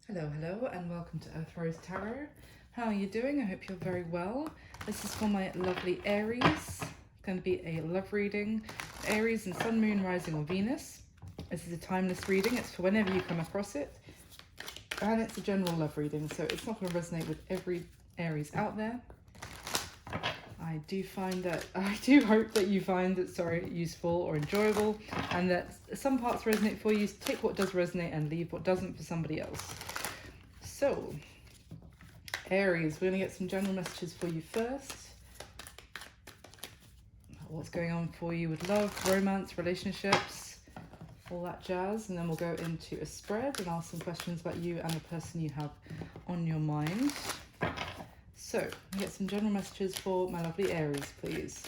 Hello, and welcome to Earth Rose Tarot. How are you doing? I hope you're very well. This is for my lovely Aries. It's going to be a love reading. Aries and Sun, Moon, Rising, or Venus. This is a timeless reading. It's for whenever you come across it. And it's a general love reading, so it's not going to resonate with every Aries out there. I do hope that you find it, useful or enjoyable, and that some parts resonate for you. Take what does resonate and leave what doesn't for somebody else. So, Aries, we're going to get some general messages for you first. What's going on for you with love, romance, relationships, all that jazz. And then we'll go into a spread and ask some questions about you and the person you have on your mind. So, we get some general messages for my lovely Aries, please.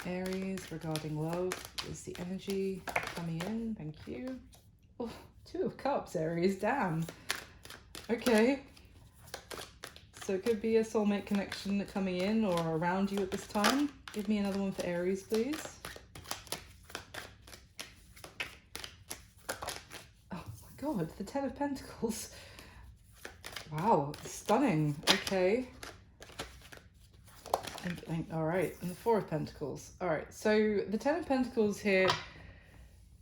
Aries, regarding love, is the energy coming in? Thank you. Oh, 2 of Cups, Aries, damn. Okay. So it could be a soulmate connection coming in or around you at this time. Give me another one for Aries, please. Oh my god, the 10 of Pentacles. Wow, stunning. Okay. All right, and the 4 of Pentacles. All right, so the 10 of Pentacles here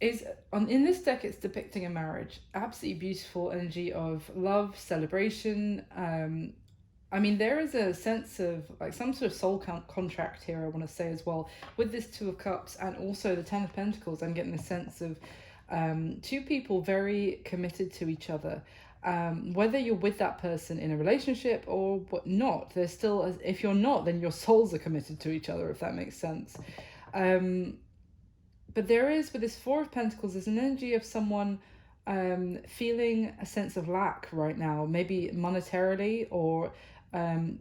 is in this deck. It's depicting a marriage. Absolutely beautiful energy of love, celebration. I mean, there is a sense of like some sort of soul contract here, I want to say as well, with this 2 of Cups and also the 10 of Pentacles. I'm getting a sense of 2 people very committed to each other. Whether you're with that person in a relationship or what not, there's still, if you're not, then your souls are committed to each other, if that makes sense. But there is, with this 4 of Pentacles, there's an energy of someone feeling a sense of lack right now, maybe monetarily, or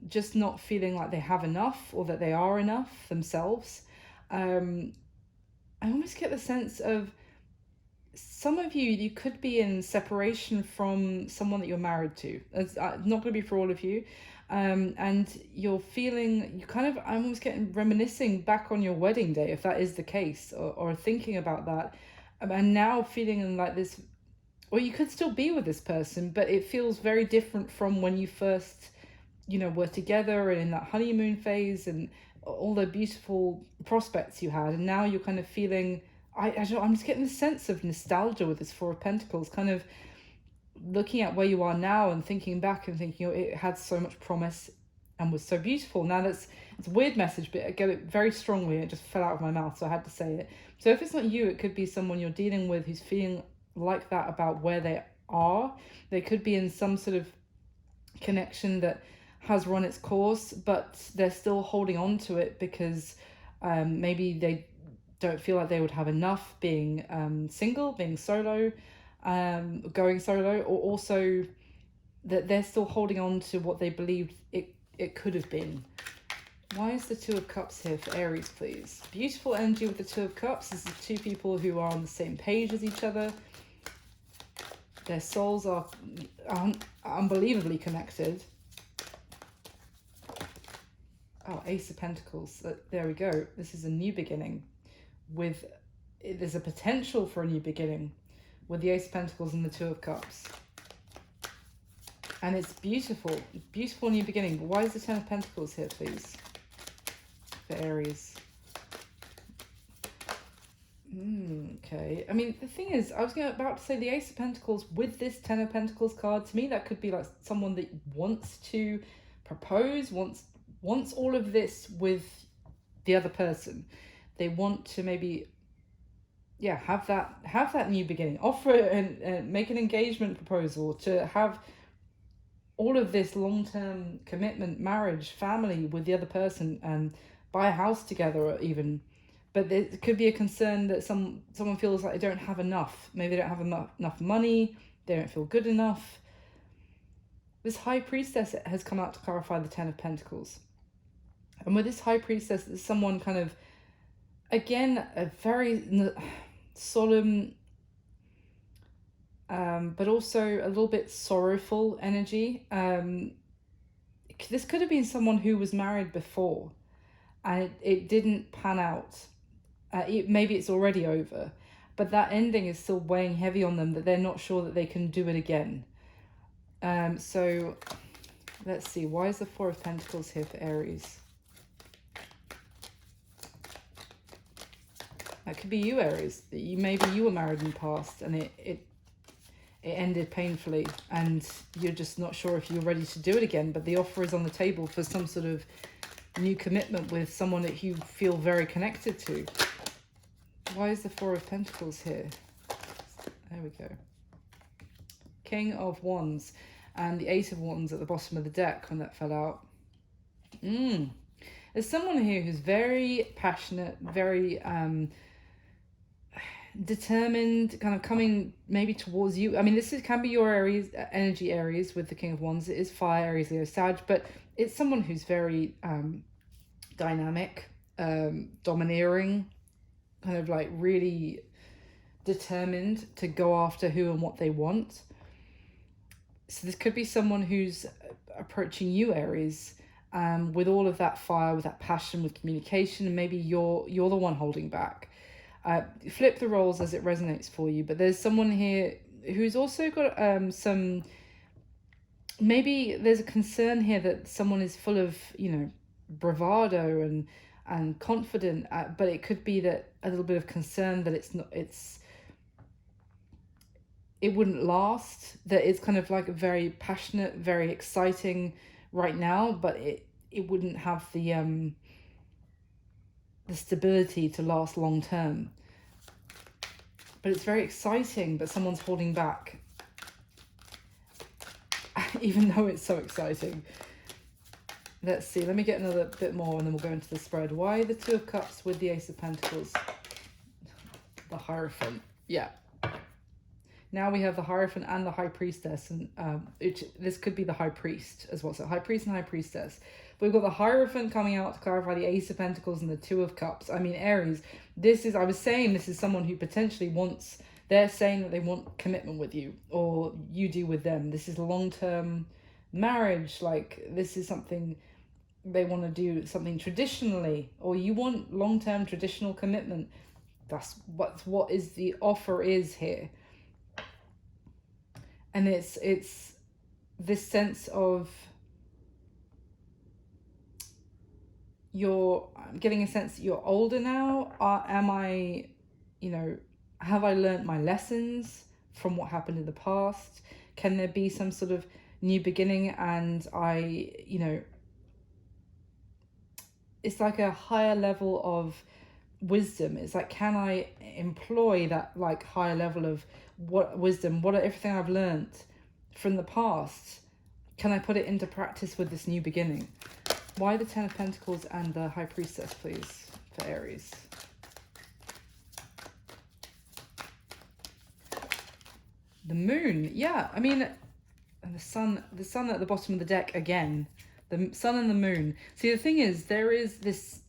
just not feeling like they have enough or that they are enough themselves. I almost get the sense of some of you could be in separation from someone that you're married to. It's not going to be for all of you. And you're feeling, I'm almost getting reminiscing back on your wedding day, if that is the case, or thinking about that. And now feeling like this, or you could still be with this person, but it feels very different from when you first, were together and in that honeymoon phase and all the beautiful prospects you had. And now you're kind of feeling, I'm just getting this sense of nostalgia with this 4 of Pentacles, kind of looking at where you are now and thinking back and thinking, it had so much promise and was so beautiful. Now it's a weird message, but I get it very strongly. It just fell out of my mouth, so I had to say it. So if it's not you, it could be someone you're dealing with who's feeling like that about where they are. They could be in some sort of connection that has run its course, but they're still holding on to it because maybe they don't feel like they would have enough being single, being solo, going solo, or also that they're still holding on to what they believed it could have been. Why is the 2 of Cups here for Aries, please? Beautiful energy with the 2 of Cups. This is 2 people who are on the same page as each other. Their souls are unbelievably connected. Oh, Ace of Pentacles. There we go. This is a new beginning. There's a potential for a new beginning with the Ace of Pentacles and the 2 of Cups. And it's beautiful. Beautiful new beginning. But why is the 10 of Pentacles here, please? For Aries. Okay. I mean, the thing is, I was about to say the Ace of Pentacles with this 10 of Pentacles card. To me, that could be like someone that wants to propose, wants all of this with the other person. They want to maybe, have that new beginning. Offer and make an engagement proposal to have all of this long-term commitment, marriage, family with the other person, and buy a house together, or even. But there could be a concern that someone feels like they don't have enough. Maybe they don't have enough money. They don't feel good enough. This High Priestess has come out to clarify the 10 of Pentacles. And with this High Priestess, there's someone kind of, again, a very solemn, but also a little bit sorrowful energy. This could have been someone who was married before and it didn't pan out. Maybe it's already over, but that ending is still weighing heavy on them, that they're not sure that they can do it again. So let's see, why is the Four of Pentacles here for Aries? That could be you, Aries. Maybe you were married in the past and it ended painfully and you're just not sure if you're ready to do it again, but the offer is on the table for some sort of new commitment with someone that you feel very connected to. Why is the Four of Pentacles here? There we go. King of Wands and the Eight of Wands at the bottom of the deck when that fell out. There's someone here who's very passionate, very determined, kind of coming maybe towards you. I mean, can be your Aries energy, Aries, with the King of Wands. It is fire, Aries, Leo, Sag, but it's someone who's very dynamic, domineering, kind of like really determined to go after who and what they want. So this could be someone who's approaching you, Aries, with all of that fire, with that passion, with communication, and maybe you're the one holding back. Flip the roles as it resonates for you, but there's someone here who's also got some, maybe there's a concern here that someone is full of, you know, bravado and confident, but it could be that a little bit of concern that it wouldn't last, that it's kind of like a very passionate, very exciting right now, but it wouldn't have the stability to last long term. But it's very exciting, but someone's holding back, even though it's so exciting. Let's see, let me get another bit more and then we'll go into the spread. Why the Two of Cups with the Ace of Pentacles? The Hierophant, yeah. Now we have the Hierophant and the High Priestess, and this could be the High Priest as well. So High Priest and High Priestess. We've got the Hierophant coming out to clarify the Ace of Pentacles and the Two of Cups. I mean, Aries, I was saying this is someone who potentially wants, they're saying that they want commitment with you, or you do with them. This is long-term marriage, like this is something they want to do, something traditionally, or you want long-term traditional commitment. That's what is the offer is here. And it's this sense of I'm getting a sense that you're older now. Am I, you know, have I learned my lessons from what happened in the past? Can there be some sort of new beginning? And you know, it's like a higher level of wisdom. It's like, can I employ that like higher level of everything I've learned from the past? Can I put it into practice with this new beginning? Why the Ten of Pentacles and the High Priestess, please, for Aries? The Moon, yeah. I mean, and the sun at the bottom of the deck again. The Sun and the Moon. See, the thing is, there is this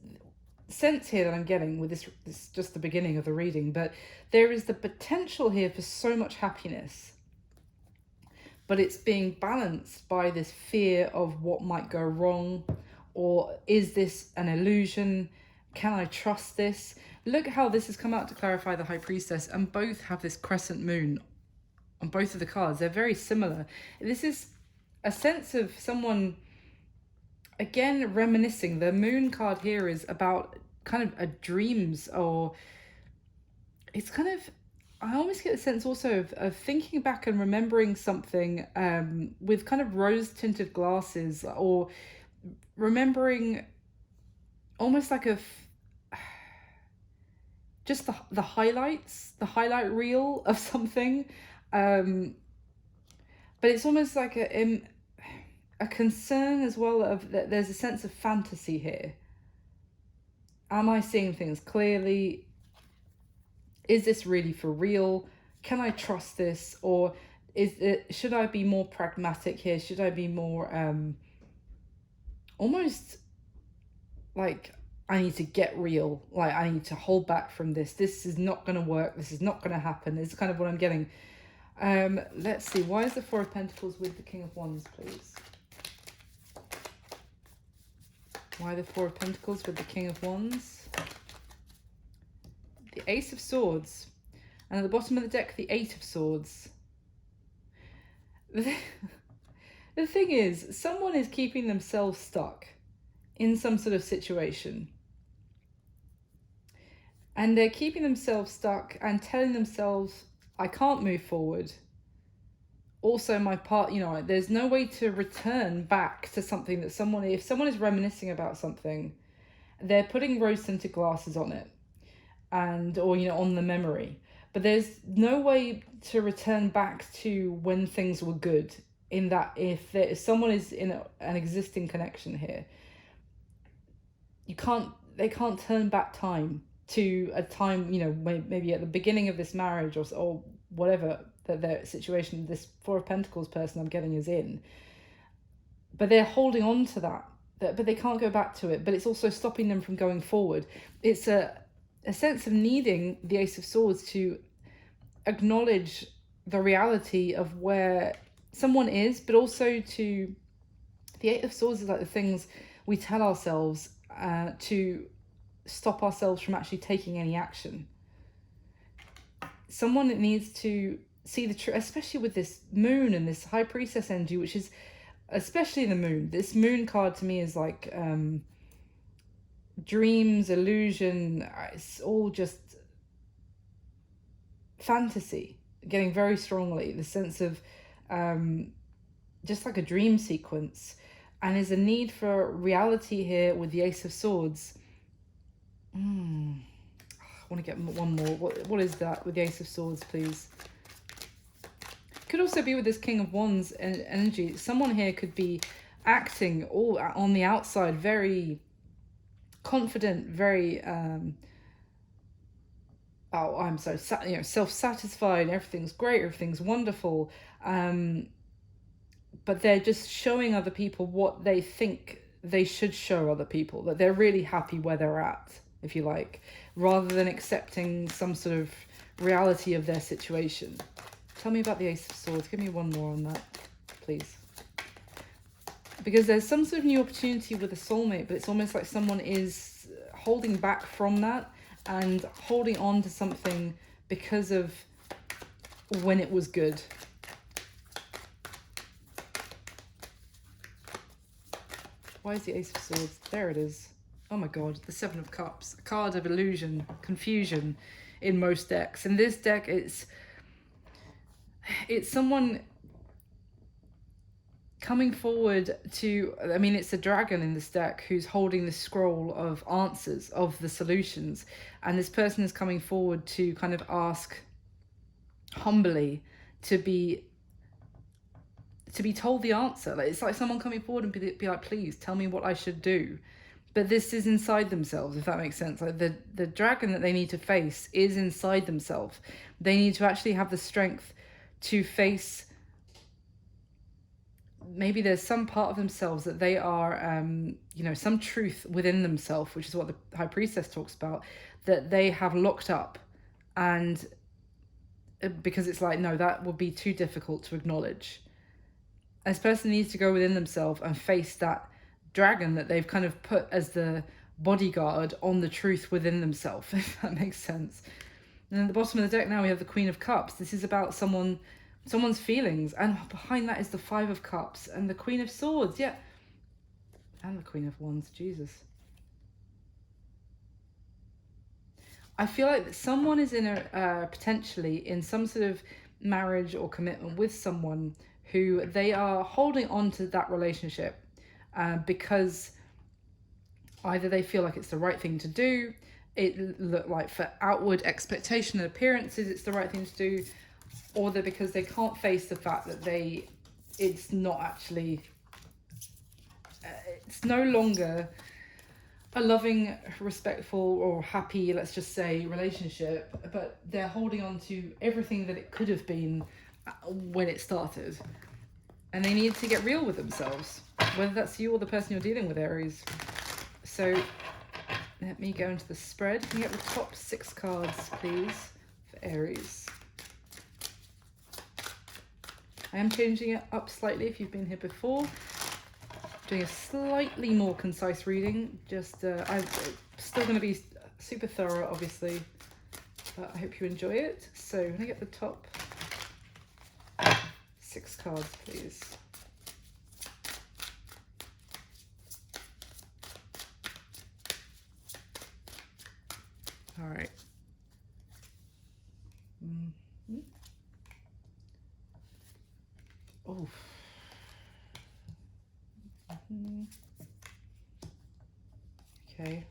sense here that I'm getting with this just the beginning of the reading, but there is the potential here for so much happiness, but it's being balanced by this fear of what might go wrong, or is this an illusion? Can I trust this? Look how this has come out to clarify the High Priestess, and both have this crescent moon on both of the cards. They're very similar. This is a sense of someone, again, reminiscing. The Moon card here is about kind of a dreams, or it's kind of, I almost get a sense also of thinking back and remembering something with kind of rose-tinted glasses, or remembering almost like just the highlights, the highlight reel of something. But it's almost like a concern as well of that there's a sense of fantasy here. Am I seeing things clearly? Is this really for real? Can I trust this? Or should I be more pragmatic here? Should I be more almost like I need to get real, like I need to hold back from this. This is not going to work. This is not going to happen. It's kind of what I'm getting. Let's see. Why is the Four of Pentacles with the King of Wands, please? Why the Four of Pentacles with the King of Wands? The Ace of Swords. And at the bottom of the deck, the Eight of Swords. The thing is, someone is keeping themselves stuck in some sort of situation. And they're keeping themselves stuck and telling themselves, I can't move forward. Also, my part, there's no way to return back to something that if someone is reminiscing about something, they're putting rose-tinted glasses on it or on the memory. But there's no way to return back to when things were good, in that if someone is in an existing connection here, they can't turn back time to a time, maybe at the beginning of this marriage or whatever that their situation, this Four of Pentacles person I'm getting is in. But they're holding on to that, but they can't go back to it. But it's also stopping them from going forward. It's a sense of needing the Ace of Swords to acknowledge the reality of where someone is, but also the Eight of Swords is like the things we tell ourselves to stop ourselves from actually taking any action. Someone that needs to see the truth, especially with this moon and this High Priestess energy, which is especially the moon. This moon card to me is like dreams, illusion. It's all just fantasy, getting very strongly the sense of just like a dream sequence. And there's a need for reality here with the Ace of Swords. I want to get one more. What is that with the Ace of Swords, please? Could also be with this King of Wands energy. Someone here could be acting all on the outside, very confident, very I'm so self-satisfied. Everything's great. Everything's wonderful. But they're just showing other people what they think they should show other people, that they're really happy where they're at, if you like, rather than accepting some sort of reality of their situation. Tell me about the Ace of Swords. Give me one more on that, please. Because there's some sort of new opportunity with a soulmate, but it's almost like someone is holding back from that and holding on to something because of when it was good. Why is the Ace of Swords? There it is. Oh my god, the Seven of Cups. A card of illusion, confusion in most decks. In this deck, it's someone coming forward to, it's a dragon in this deck who's holding the scroll of answers, of the solutions. And this person is coming forward to kind of ask humbly to be told the answer. Like, it's like someone coming forward and be like, please tell me what I should do. But this is inside themselves, if that makes sense. Like the dragon that they need to face is inside themselves. They need to actually have the strength to face, maybe there's some part of themselves that they are, some truth within themselves, which is what the High Priestess talks about, that they have locked up. And because it's like, no, that would be too difficult to acknowledge. This person needs to go within themselves and face that dragon that they've kind of put as the bodyguard on the truth within themselves, if that makes sense. And at the bottom of the deck now we have the Queen of Cups. This is about someone's feelings, and behind that is the Five of Cups and the Queen of Swords, yeah, and the Queen of Wands. Jesus, I feel like someone is in potentially in some sort of marriage or commitment with someone who they are holding on to that relationship because either they feel like it's the right thing to do, it look like for outward expectation and appearances it's the right thing to do, or they're because they can't face the fact that it's not actually, it's no longer a loving, respectful or happy, let's just say, relationship, but they're holding on to everything that it could have been when it started. And they need to get real with themselves, whether that's you or the person you're dealing with, Aries. So let me go into the spread. Can you get the top 6 cards, please, for Aries? I am changing it up slightly if you've been here before. Doing a slightly more concise reading. I'm still going to be super thorough, obviously, but I hope you enjoy it. So I'm going to get the top 6 cards, please. All right. Oh. Okay.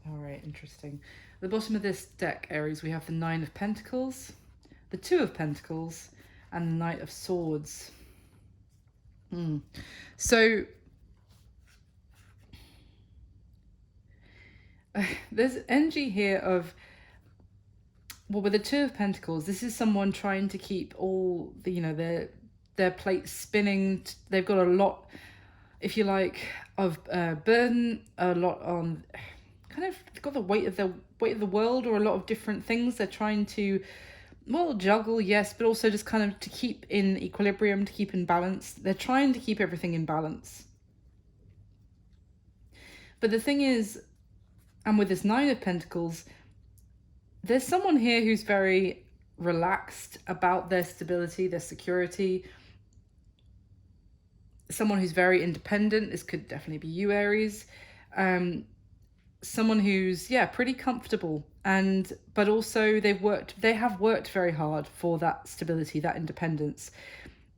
All right, interesting. At the bottom of this deck, Aries, we have the Nine of Pentacles, the Two of Pentacles, and the Knight of Swords. So there's energy here of, well, with the Two of Pentacles, this is someone trying to keep all the, their plates spinning. They've got a lot, if you like, of burden, a lot on, kind of got the weight of the world, or a lot of different things they're trying to, well, juggle, yes, but also just kind of to keep in equilibrium, to keep in balance. They're trying to keep everything in balance. But the thing is, and with this Nine of Pentacles, there's someone here who's very relaxed about their stability, their security. Someone who's very independent. This could definitely be you, Aries. Someone who's, yeah, pretty comfortable, but also they have worked very hard for that stability, that independence.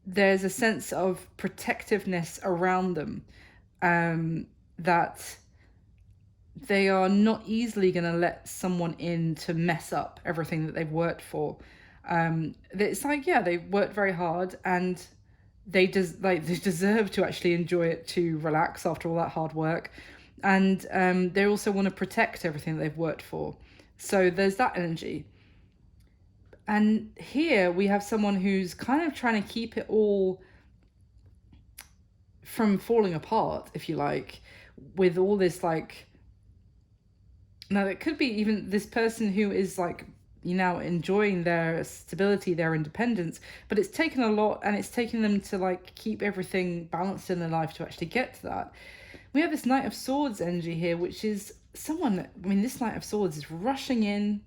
There's a sense of protectiveness around them, that they are not easily going to let someone in to mess up everything that they've worked for. It's like, yeah, they worked very hard, and they deserve to actually enjoy it, to relax after all that hard work. And they also want to protect everything that they've worked for. So there's that energy. And here we have someone who's kind of trying to keep it all from falling apart, if you like, with all this, like, now it could be even this person who is like, enjoying their stability, their independence, but it's taken a lot, and it's taken them to like keep everything balanced in their life to actually get to that. We have this Knight of Swords energy here, which is someone, this Knight of Swords is rushing in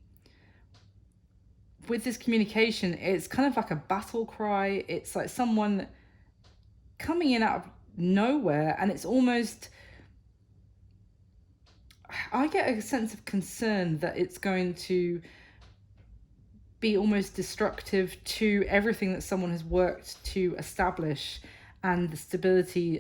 with this communication. It's kind of like a battle cry. It's like someone coming in out of nowhere, and it's almost, I get a sense of concern that it's going to be almost destructive to everything that someone has worked to establish, and the stability,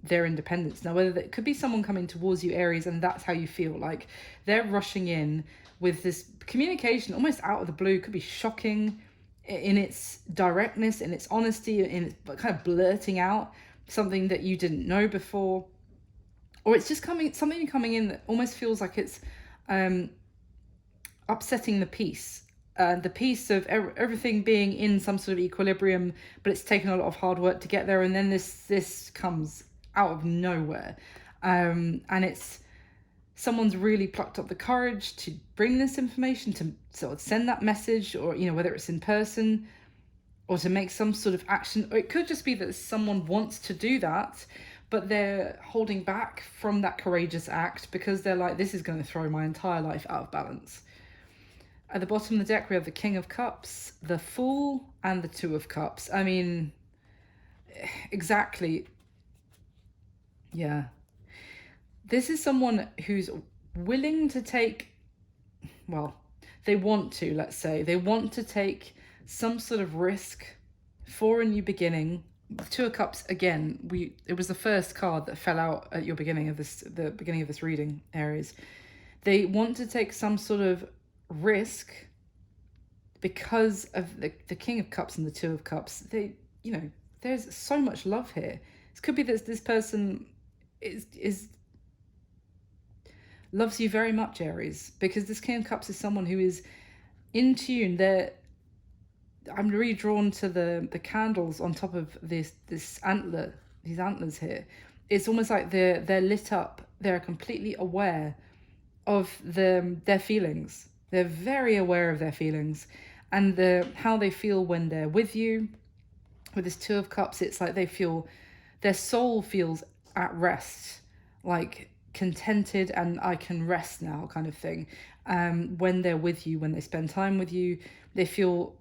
their independence. Now, whether it could be someone coming towards you, Aries, and that's how you feel, like they're rushing in with this communication almost out of the blue. Could be shocking in its directness, in its honesty, in its kind of blurting out something that you didn't know before. Or it's just something coming in that almost feels like it's upsetting the peace. The piece of everything being in some sort of equilibrium, but it's taken a lot of hard work to get there, and then this comes out of nowhere, and it's someone's really plucked up the courage to bring this information, to sort of send that message, or whether it's in person or to make some sort of action, or it could just be that someone wants to do that, but they're holding back from that courageous act because they're like, this is going to throw my entire life out of balance. At the bottom of the deck, we have the King of Cups, the Fool, and the Two of Cups. Exactly. Yeah. This is someone who's willing to take, well, they want to, let's say, they want to take some sort of risk for a new beginning. The Two of Cups, again, it was the first card that fell out at the beginning of this reading, Aries. They want to take some sort of risk because of the King of Cups and the Two of Cups. There's so much love here. It could be that this person is loves you very much, Aries, because this King of Cups is someone who is in tune. I'm really drawn to the candles on top of this antler, these antlers here. It's almost like they're lit up. They're completely aware of their feelings. They're very aware of their feelings and how they feel when they're with you. With this Two of Cups, it's like their soul feels at rest, like contented, and I can rest now kind of thing. When they're with you, when they spend time with you, they feel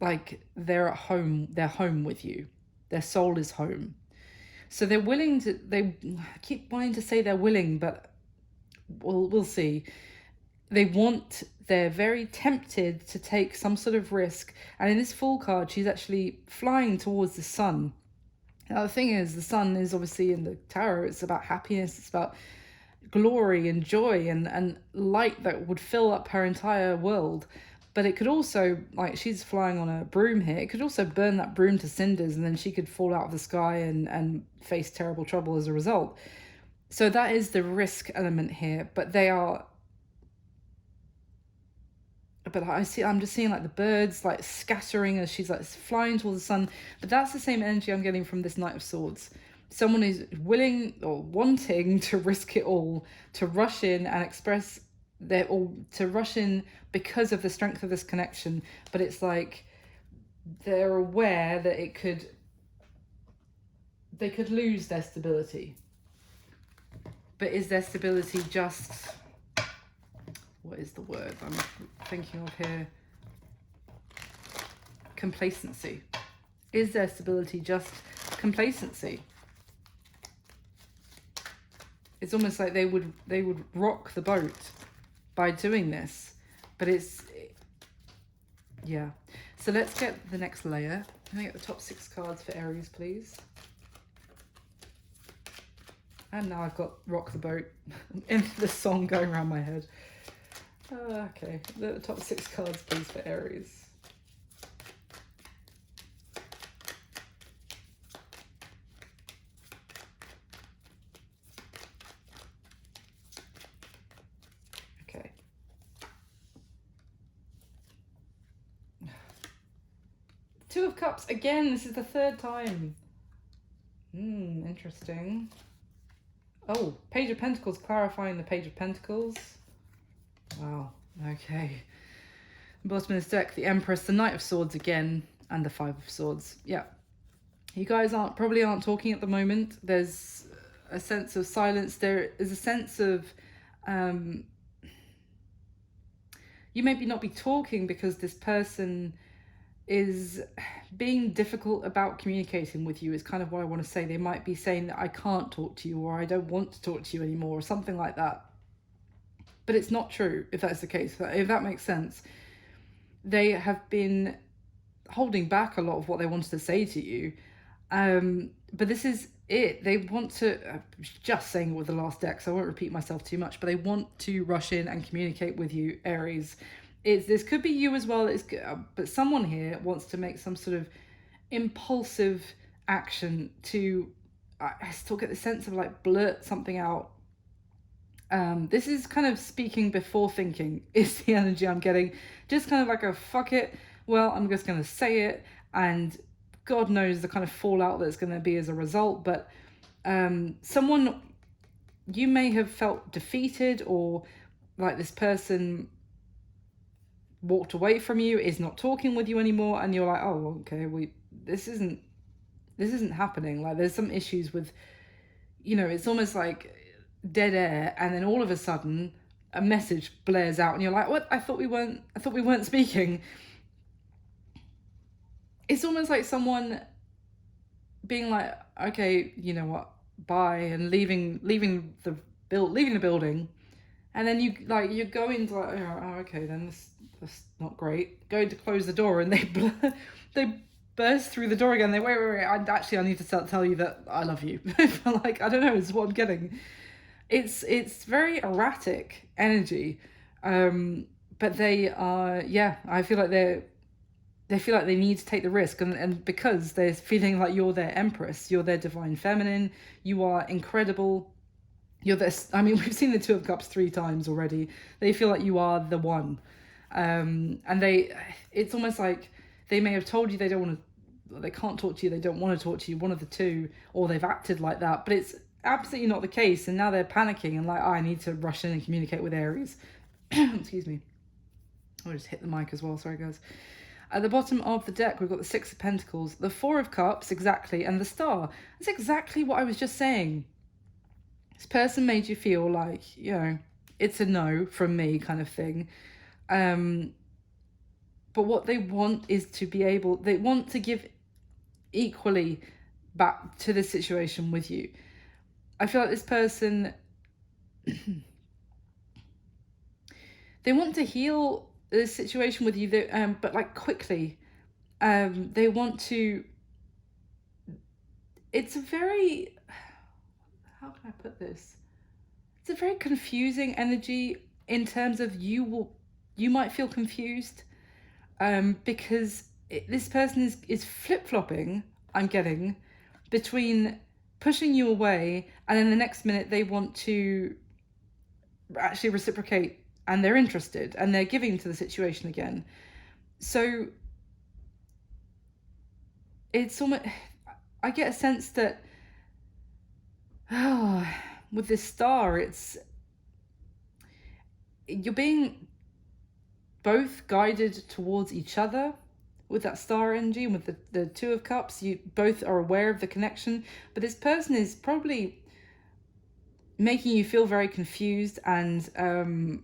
like they're at home. They're home with you. Their soul is home. So they keep wanting to say they're willing, but we'll see. they're very tempted to take some sort of risk. And in this Fool card, she's actually flying towards the sun. Now, the thing is, the sun is obviously in the tarot, it's about happiness, it's about glory and joy and light that would fill up her entire world. But it could also, like, she's flying on a broom here, it could also burn that broom to cinders, and then she could fall out of the sky and face terrible trouble as a result. So that is the risk element here. But I'm just seeing like the birds like scattering as she's like flying towards the sun. But that's the same energy I'm getting from this Knight of Swords. Someone who's willing or wanting to risk it all, to rush in and express or to rush in because of the strength of this connection. But it's like they're aware that they could lose their stability. But is their stability just, what is the word I'm thinking of here? Complacency. Is their stability just complacency? It's almost like they would rock the boat by doing this. But yeah. So let's get the next layer. Can I get the top 6 cards for Aries, please? And now I've got rock the boat in the song going around my head. Okay, the top 6 cards, please, for Aries. Okay. Two of Cups again. This is the 3rd time. Interesting. Oh, Page of Pentacles, clarifying the Page of Pentacles. Wow, okay. Bottom of this deck, the Empress, the Knight of Swords again, and the 5 of Swords. Yeah. You guys probably aren't talking at the moment. There's a sense of silence. There is a sense of... you maybe not be talking because this person is being difficult about communicating with you, is kind of what I want to say. They might be saying that I can't talk to you, or I don't want to talk to you anymore, or something like that. But it's not true, if that's the case, if that makes sense. They have been holding back a lot of what they wanted to say to you. But this is it. They want to, just saying it with the last deck, so I won't repeat myself too much, but they want to rush in and communicate with you, Aries. This could be you as well, but someone here wants to make some sort of impulsive action to, I still get the sense of like blurt something out. This is kind of speaking before thinking is the energy I'm getting. Just kind of like a fuck it, well, I'm just going to say it, and God knows the kind of fallout that's going to be as a result. But someone, you may have felt defeated, or like this person walked away from you, is not talking with you anymore, and you're like, oh, okay, this isn't happening. Like there's some issues with, it's almost like dead air, and then all of a sudden a message blares out and you're like, what? I thought we weren't speaking. It's almost like someone being like, okay, you know what, bye, and leaving the building, and then you're going to like, oh, okay, then that's not great. Going to close the door, and they burst through the door again. They wait. I need to tell you that I love you. Like, I don't know, is what I'm getting. It's very erratic energy, but they are, I feel like they feel like they need to take the risk, and because they're feeling like you're their Empress, you're their divine feminine, you are incredible, you're this. I mean, we've seen the 2 of Cups 3 times already. They feel like you are the one, and it's almost like they may have told you they can't talk to you, they don't want to talk to you, one of the two, or they've acted like that, but it's absolutely not the case, and now they're panicking and like, I need to rush in and communicate with Aries. Excuse me. I just hit the mic as well, sorry guys. At the bottom of the deck, we've got the 6 of Pentacles, the 4 of Cups, exactly, and the Star. That's exactly what I was just saying. This person made you feel like, it's a no from me kind of thing. But what they want is they want to give equally back to the situation with you. I feel like this person, they want to heal this situation with you, but like quickly. They want to, it's a very, how can I put this? It's a very confusing energy in terms of you might feel confused because this person is flip-flopping, I'm getting, between pushing you away and then the next minute they want to actually reciprocate and they're interested and they're giving to the situation again. So it's almost, I get a sense that with this star, you're being both guided towards each other with that star energy, and with the Two of Cups, you both are aware of the connection, but this person is probably making you feel very confused and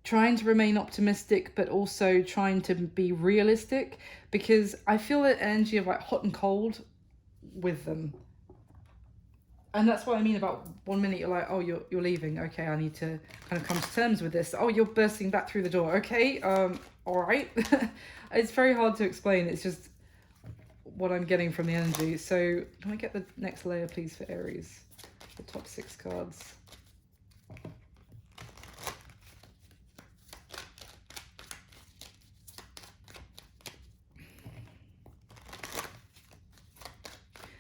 trying to remain optimistic, but also trying to be realistic, because I feel that energy of like hot and cold with them. And that's what I mean about 1 minute you're like, oh, you're leaving. Okay, I need to kind of come to terms with this. Oh, you're bursting back through the door. Okay, all right. It's very hard to explain. It's just what I'm getting from the energy. So can I get the next layer, please, for Aries? The top 6 cards.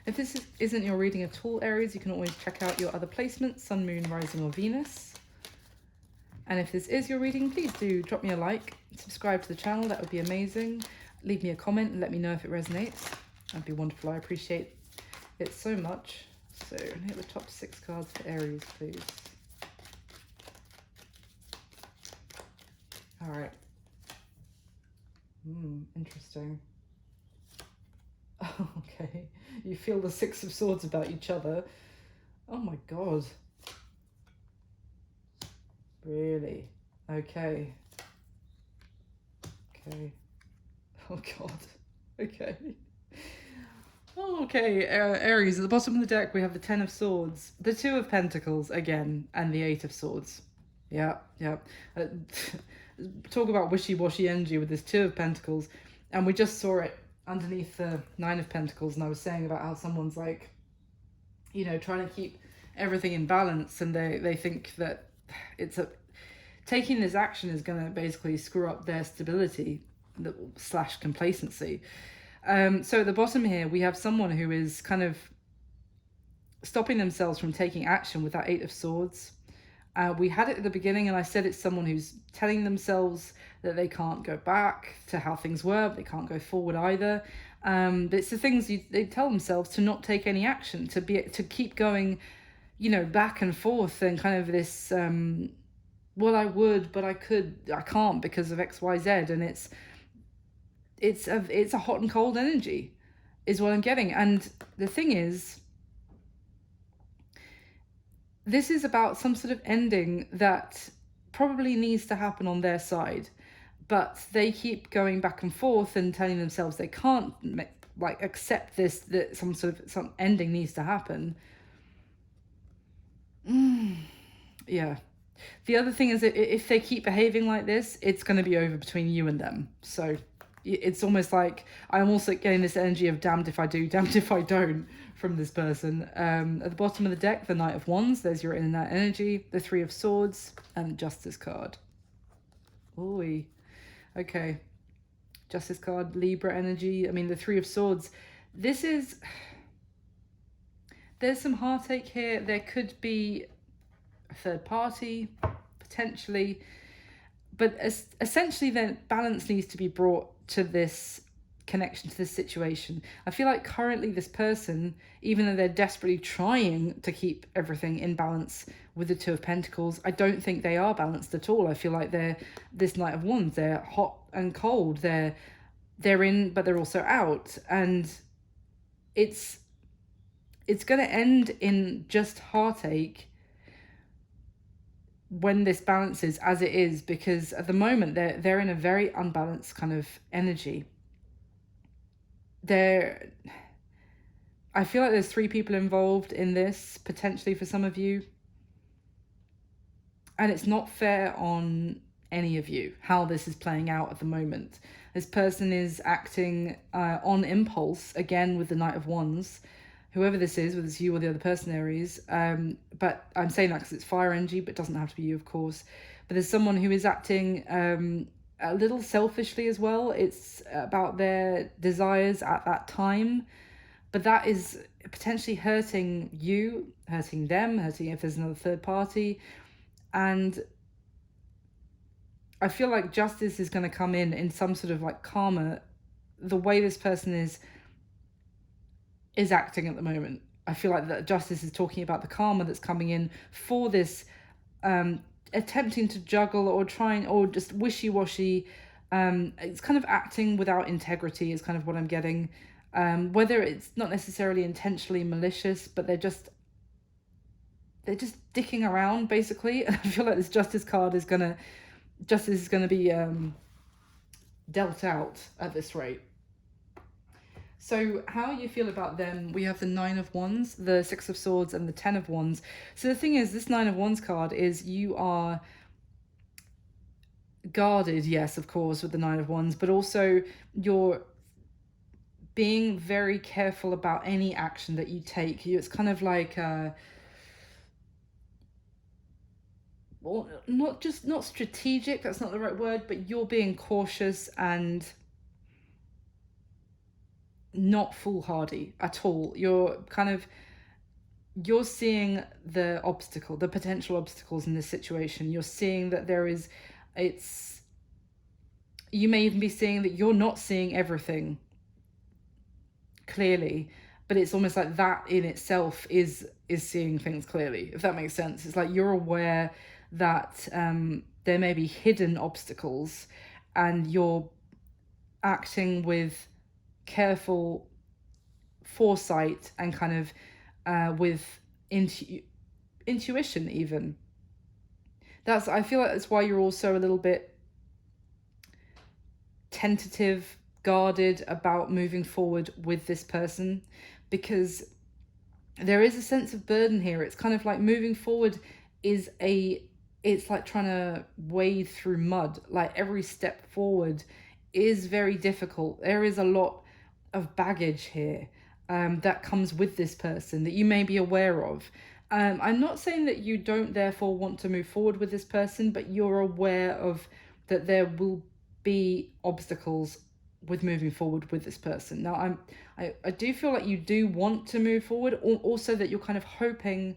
If this isn't your reading at all, Aries, you can always check out your other placements, Sun, Moon, Rising, or Venus. And if this is your reading, please do drop me a like, subscribe to the channel, that would be amazing. Leave me a comment and let me know if it resonates. That'd be wonderful, I appreciate it so much. So, hit the top 6 cards for Aries, please. All right. Interesting. Okay, you feel the 6 of Swords about each other. Oh my god. Really? Okay. Okay. Oh god. Okay. Oh, okay, Aries, at the bottom of the deck we have the 10 of Swords, the 2 of Pentacles again, and the 8 of Swords. Yeah. Talk about wishy-washy energy with this 2 of Pentacles, and we just saw it underneath the 9 of Pentacles, and I was saying about how someone's like, you know, trying to keep everything in balance, and they think that taking this action is going to basically screw up their stability / complacency. So at the bottom here we have someone who is kind of stopping themselves from taking action with that 8 of Swords. We had it at the beginning and I said it's someone who's telling themselves that they can't go back to how things were, but they can't go forward either. It's the things they tell themselves to not take any action, to keep going, you know, back and forth, and kind of this, well, I would, but I can't because of X, Y, Z, and it's a hot and cold energy, is what I'm getting. And the thing is, this is about some sort of ending that probably needs to happen on their side, but they keep going back and forth and telling themselves they can't like accept this, that some ending needs to happen. Yeah. The other thing is that if they keep behaving like this, it's going to be over between you and them. So it's almost like I'm also getting this energy of damned if I do, damned if I don't from this person. At the bottom of the deck, the Knight of Wands, there's your in and out energy, the 3 of Swords, and the Justice card. Ooh, okay. Justice card, Libra energy. I mean, the 3 of Swords. There's some heartache here. There could be a third party, potentially. But essentially, then balance needs to be brought to this connection, to this situation. I feel like currently this person, even though they're desperately trying to keep everything in balance with the 2 of Pentacles, I don't think they are balanced at all. I feel like they're this Knight of Wands. They're hot and cold. They're in, but they're also out. And it's going to end in just heartache when this balances as it is, because at the moment they're in a very unbalanced kind of energy. I feel like there's 3 people involved in this, potentially for some of you. And it's not fair on any of you how this is playing out at the moment. This person is acting on impulse, again with the Knight of Wands. Whoever this is, whether it's you or the other person, Aries. But I'm saying that because it's fire energy, but it doesn't have to be you, of course. But there's someone who is acting a little selfishly as well. It's about their desires at that time. But that is potentially hurting you, hurting them, hurting if there's another third party. And I feel like justice is going to come in some sort of like karma, the way this person is acting at the moment. I feel like that justice is talking about the karma that's coming in for this attempting to juggle or trying or just wishy-washy. It's kind of acting without integrity is kind of what I'm getting. Whether it's not necessarily intentionally malicious, but they're just dicking around basically. And I feel like this justice card is gonna be dealt out at this rate. So how you feel about them, we have the Nine of Wands, the Six of Swords, and the Ten of Wands. So the thing is, this Nine of Wands card is you are guarded, yes, of course, with the Nine of Wands, but also you're being very careful about any action that you take. It's kind of like well, not strategic, that's not the right word, but you're being cautious and not foolhardy at all. You're seeing the potential obstacles in this situation. You're seeing that you may even be seeing that you're not seeing everything clearly, but it's almost like that in itself is seeing things clearly, if that makes sense. It's like you're aware that there may be hidden obstacles and you're acting with careful foresight and kind of with intuition even. I feel like that's why you're also a little bit tentative, guarded about moving forward with this person, because there is a sense of burden here. It's kind of like moving forward it's like trying to wade through mud. Like every step forward is very difficult. There is a lot of baggage here that comes with this person that you may be aware of. I'm not saying that you don't therefore want to move forward with this person, but you're aware of that there will be obstacles with moving forward with this person. Now, I do feel like you do want to move forward, or also that you're kind of hoping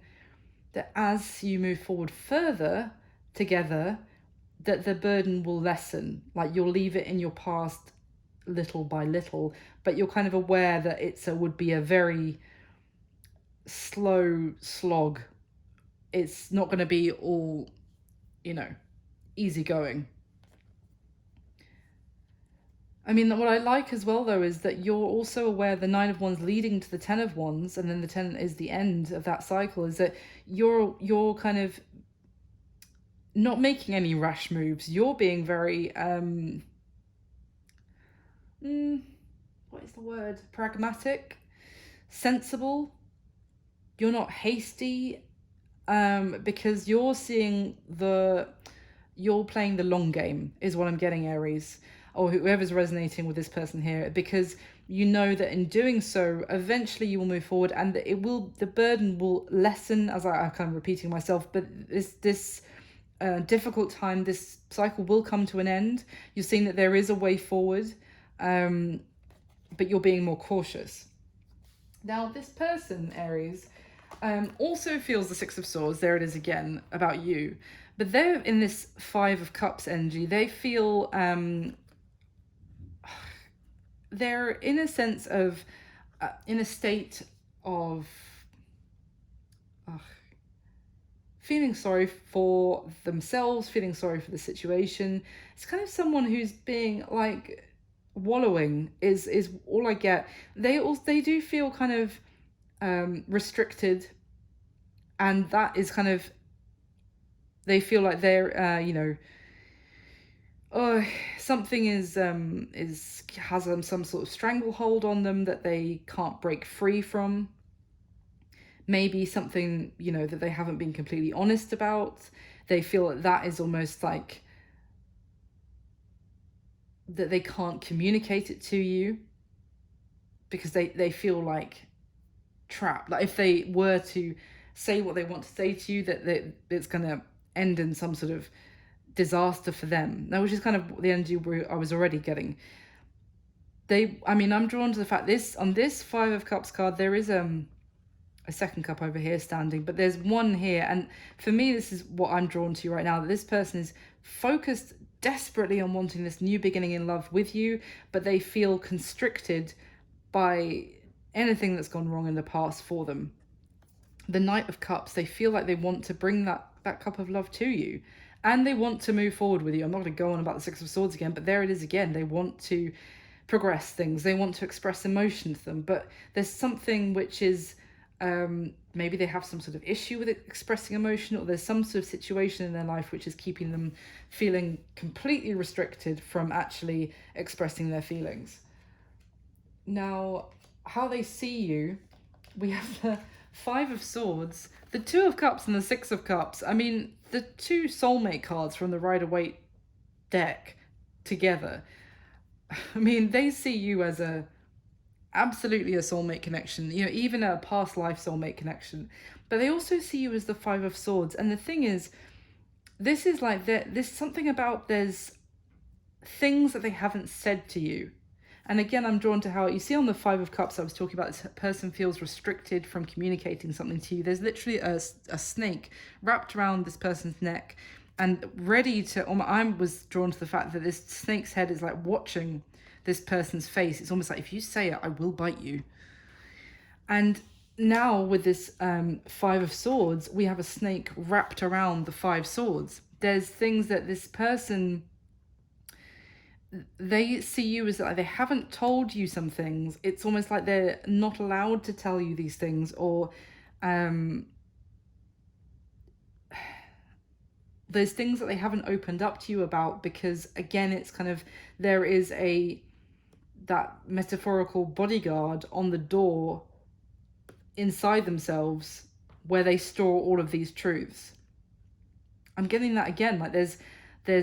that as you move forward further together, that the burden will lessen. Like you'll leave it in your past little by little, but you're kind of aware that would be a very slow slog. It's not going to be all, easy going. I mean, what I like as well, though, is that you're also aware the Nine of Wands leading to the Ten of Wands, and then the 10 is the end of that cycle, is that you're kind of not making any rash moves. You're being very, what is the word? Pragmatic, sensible. You're not hasty, because you're playing the long game, is what I'm getting, Aries. Or whoever's resonating with this person here, because you know that in doing so, eventually you will move forward, and the burden will lessen, as I'm kind of repeating myself, but this difficult time, this cycle will come to an end. You're seeing that there is a way forward, but you're being more cautious. Now, this person, Aries, also feels the Six of Swords, there it is again, about you. But they're in this Five of Cups energy. They feel... they're in a sense of in a state of feeling sorry for themselves, feeling sorry for the situation. It's kind of someone who's being like wallowing is all I get. They do feel kind of restricted, and that is kind of, they feel like they're something has some sort of stranglehold on them that they can't break free from. Maybe something, that they haven't been completely honest about. they feel that that is almost like that they can't communicate it to you because they feel like trapped. Like if they were to say what they want to say to you, that it's going to end in some sort of disaster for them. Now, which is kind of the energy I was already getting. I'm drawn to the fact this on this Five of Cups card, there is a second cup over here standing, but there's one here, and for me this is what I'm drawn to right now, that this person is focused desperately on wanting this new beginning in love with you, but they feel constricted by anything that's gone wrong in the past for them. The Knight of Cups, they feel like they want to bring that cup of love to you, and they want to move forward with you. I'm not going to go on about the Six of Swords again, but there it is again. They want to progress things, they want to express emotion to them, but there's something which is maybe they have some sort of issue with expressing emotion, or there's some sort of situation in their life which is keeping them feeling completely restricted from actually expressing their feelings. Now, how they see you, we have the Five of Swords, the Two of Cups, and the Six of Cups. I mean, the two soulmate cards from the Rider-Waite deck together. I mean, they see you as absolutely a soulmate connection, you know, even a past life soulmate connection. But they also see you as the Five of Swords. And the thing is, this is like there's something about there's things that they haven't said to you. And again, I'm drawn to how you see on the Five of Cups I was talking about, this person feels restricted from communicating something to you. There's literally a snake wrapped around this person's neck and ready to, I was drawn to the fact that this snake's head is like watching this person's face. It's almost like, if you say it, I will bite you. And now with this Five of Swords, we have a snake wrapped around the Five Swords. There's things that this person, they see you as like they haven't told you some things. It's almost like they're not allowed to tell you these things, or there's things that they haven't opened up to you about, because again, it's kind of, there is that metaphorical bodyguard on the door inside themselves where they store all of these truths. I'm getting that again, like there's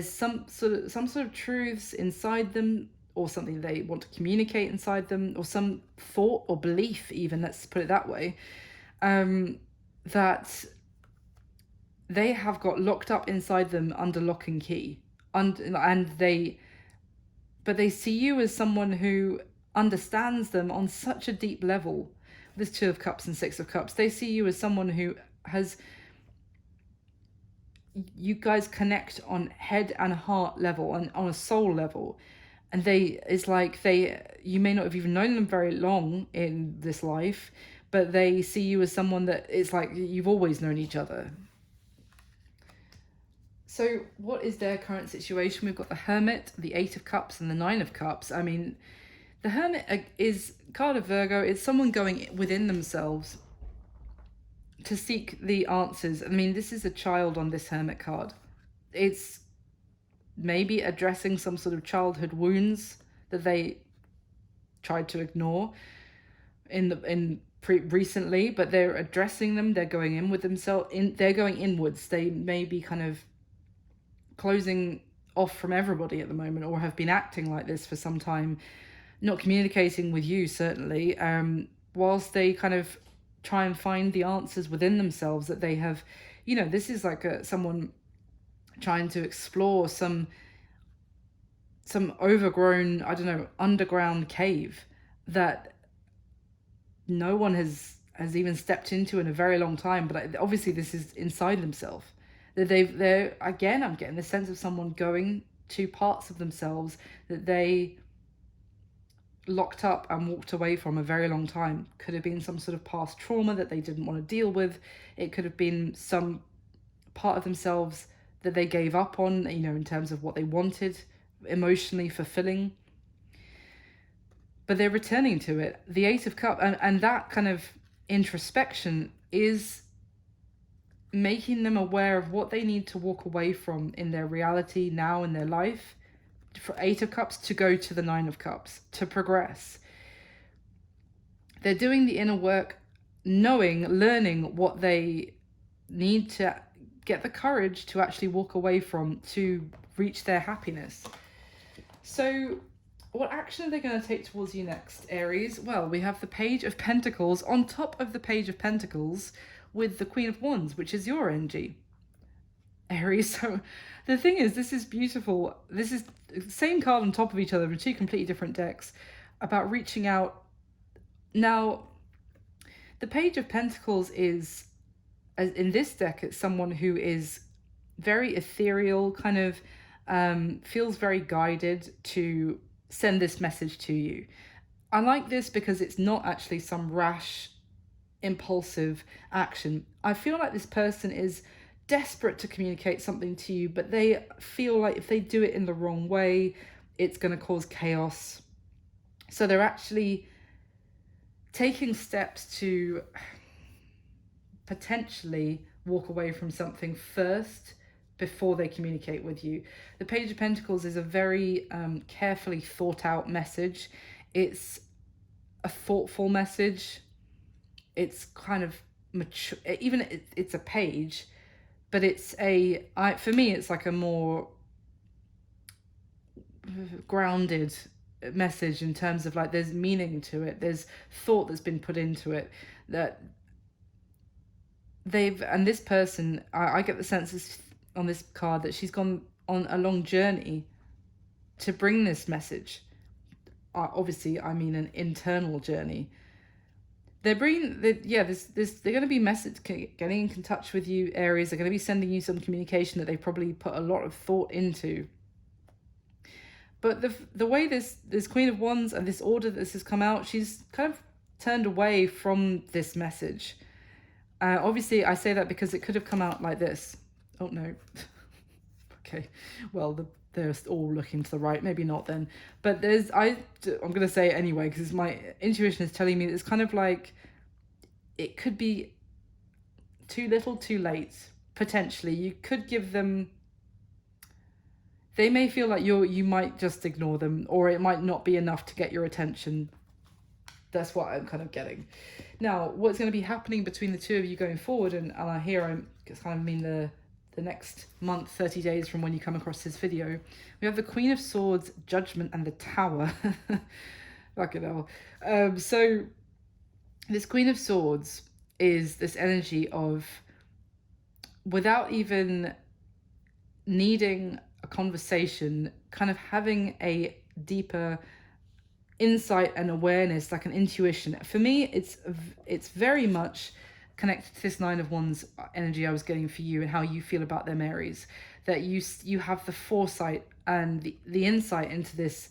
some sort of truths inside them, or something they want to communicate inside them, or some thought or belief even, let's put it that way, that they have got locked up inside them under lock and key. But they see you as someone who understands them on such a deep level. This Two of Cups and Six of Cups, they see you as someone who has, you guys connect on head and heart level and on a soul level. And you may not have even known them very long in this life, but they see you as someone that it's like you've always known each other. So what is their current situation? We've got the Hermit, the Eight of Cups, and the Nine of Cups. I mean, the Hermit is card of Virgo. It's someone going within themselves to seek the answers. I mean, this is a child on this Hermit card. It's maybe addressing some sort of childhood wounds that they tried to ignore recently, but they're addressing them. They're going in with themselves. They're going inwards. They may be kind of closing off from everybody at the moment, or have been acting like this for some time, not communicating with you certainly, whilst they kind of try and find the answers within themselves that they have, you know, this is like someone trying to explore some overgrown, I don't know, underground cave that no one has even stepped into in a very long time. But obviously this is inside themselves. They're again, I'm getting the sense of someone going to parts of themselves that they locked up and walked away from a very long time. Could have been some sort of past trauma that they didn't want to deal with. It could have been some part of themselves that they gave up on, you know, in terms of what they wanted, emotionally fulfilling. But they're returning to it. The Eight of Cups, and that kind of introspection is making them aware of what they need to walk away from in their reality now in their life, for Eight of Cups to go to the Nine of Cups, to progress. They're doing the inner work, learning what they need to get the courage to actually walk away from to reach their happiness. So what action are they going to take towards you next, Aries? Well, we have the Page of Pentacles on top of the Page of Pentacles with the Queen of Wands, which is your energy, Aries. So the thing is, this is beautiful. This is the same card on top of each other in two completely different decks about reaching out. Now, the Page of Pentacles is, in this deck, it's someone who is very ethereal, kind of feels very guided to send this message to you. I like this because it's not actually some rash, impulsive action. I feel like this person is desperate to communicate something to you, but they feel like if they do it in the wrong way, it's going to cause chaos. So they're actually taking steps to potentially walk away from something first before they communicate with you. The Page of Pentacles is a very carefully thought out message. It's a thoughtful message. It's kind of mature, even it's a page, but it's for me, it's like a more grounded message in terms of like there's meaning to it. There's thought that's been put into it that and this person, I get the sense on this card that she's gone on a long journey to bring this message. Obviously, I mean an internal journey. They're bringing, they're going to be getting in touch with you, Aries. They're going to be sending you some communication that they probably put a lot of thought into. But the way this Queen of Wands and this order that this has come out, she's kind of turned away from this message. Obviously, I say that because it could have come out like this. Oh, no. Okay. Well, they're all looking to the right. Maybe not then. But I'm going to say it anyway because my intuition is telling me it's kind of like it could be too little, too late, potentially. You could give them... They may feel like you might just ignore them, or it might not be enough to get your attention. That's what I'm kind of getting. Now, what's going to be happening between the two of you going forward, and I kind of mean the next month, 30 days from when you come across this video, we have the Queen of Swords, Judgment, and the Tower. Fucking hell. So this Queen of Swords is this energy of, without even needing a conversation, kind of having a deeper insight and awareness, like an intuition. For me, it's very much connected to this Nine of Wands energy I was getting for you and how you feel about them, Aries. That you have the foresight and the insight into this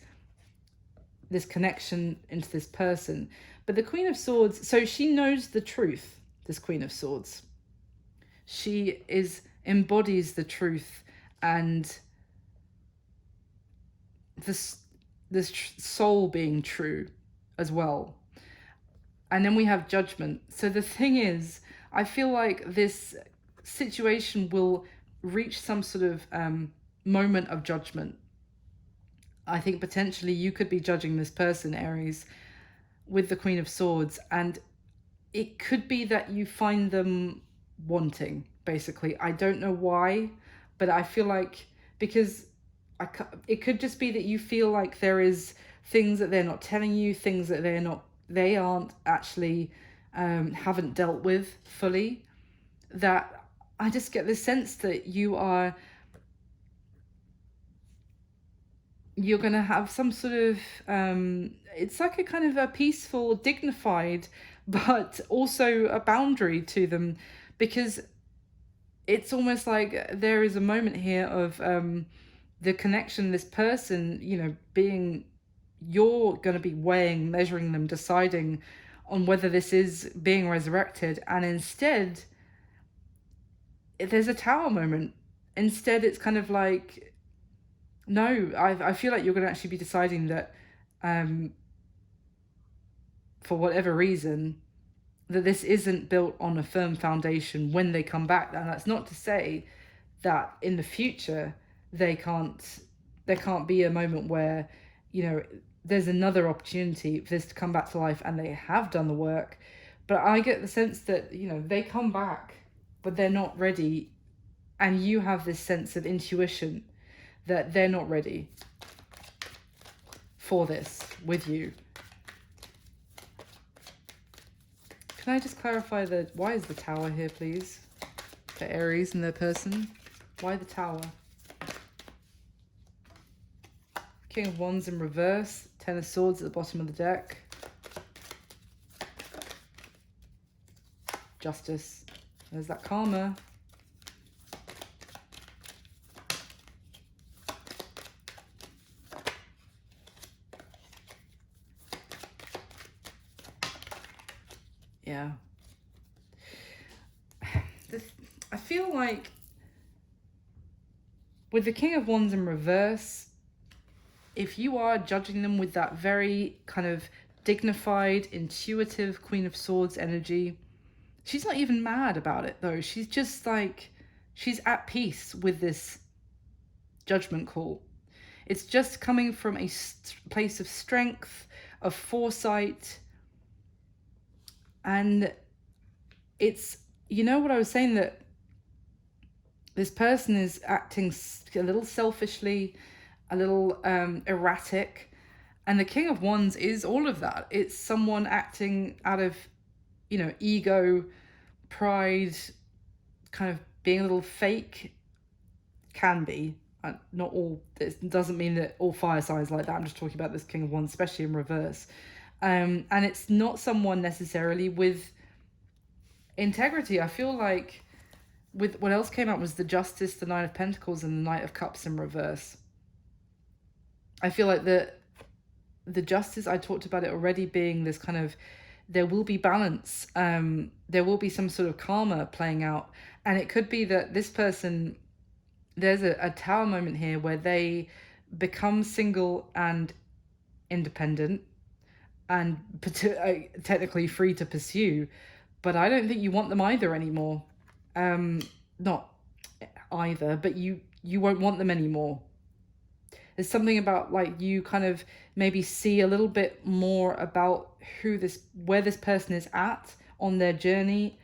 connection, into this person. But the Queen of Swords, so she knows the truth, this Queen of Swords. She embodies the truth and this soul being true as well. And then we have Judgment. So the thing is, I feel like this situation will reach some sort of moment of judgment. I think potentially you could be judging this person, Aries, with the Queen of Swords, and it could be that you find them wanting, basically. I don't know why, but I feel like, because it could just be that you feel like there is things that they're not telling you, things that they aren't actually haven't dealt with fully, that I just get the sense that you're going to have some sort of it's like a kind of a peaceful, dignified, but also a boundary to them, because it's almost like there is a moment here of the connection, this person, you're going to be weighing, measuring them, deciding on whether this is being resurrected. And instead, there's a Tower moment. Instead, it's kind of like, no, I feel like you're going to actually be deciding that for whatever reason, that this isn't built on a firm foundation when they come back. And that's not to say that in the future there can't be a moment where, there's another opportunity for this to come back to life and they have done the work. But I get the sense that, they come back, but they're not ready And you have this sense of intuition that they're not ready for this with you. Can I just clarify why is the Tower here, please? For Aries and their person. Why the Tower? King of Wands in reverse. Ten of Swords at the bottom of the deck. Justice. There's that karma. Yeah. I feel like with the King of Wands in reverse, if you are judging them with that very kind of dignified, intuitive Queen of Swords energy, she's not even mad about it though. She's just like, she's at peace with this judgment call. It's just coming from a place of strength, of foresight. And it's, you know what I was saying, that this person is acting a little selfishly, a little erratic. And the King of Wands is all of that. It's someone acting out of, you know, ego, pride, kind of being a little fake. Can be. Not all. It doesn't mean that all fire signs like that. I'm just talking about this King of Wands, especially in reverse. And it's not someone necessarily with integrity. I feel like with what else came out was the Justice, the Nine of Pentacles, and the Knight of Cups in reverse. I feel like the Justice, I talked about it already, being this kind of, there will be balance. There will be some sort of karma playing out. And it could be that this person, there's a Tower moment here where they become single and independent and technically free to pursue, but I don't think you want them either anymore. Not either, but you won't want them anymore. There's something about, like, you kind of maybe see a little bit more about where this person is at on their journey,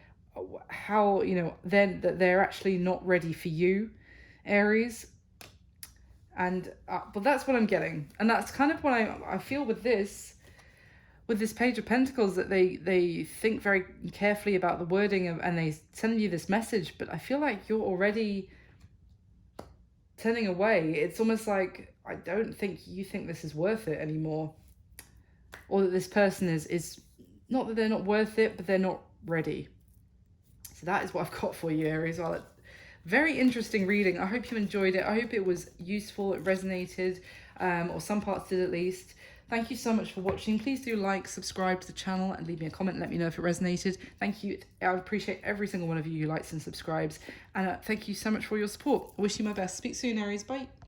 how, you know, then that they're actually not ready for you, Aries. And but that's what I'm getting, and that's kind of what I feel with this Page of Pentacles, that they think very carefully about the wording and they send you this message, but I feel like you're already turning away. It's almost like, I don't think you think this is worth it anymore, or that this person is not that they're not worth it, but they're not ready. So that is what I've got for you, Aries. Well, very interesting reading. I hope you enjoyed it. I hope it was useful, it resonated, or some parts did at least. Thank you so much for watching. Please do like, subscribe to the channel, and leave me a comment. Let me know if it resonated. Thank you. I appreciate every single one of you who likes and subscribes. And thank you so much for your support. I wish you my best. Speak soon, Aries. Bye.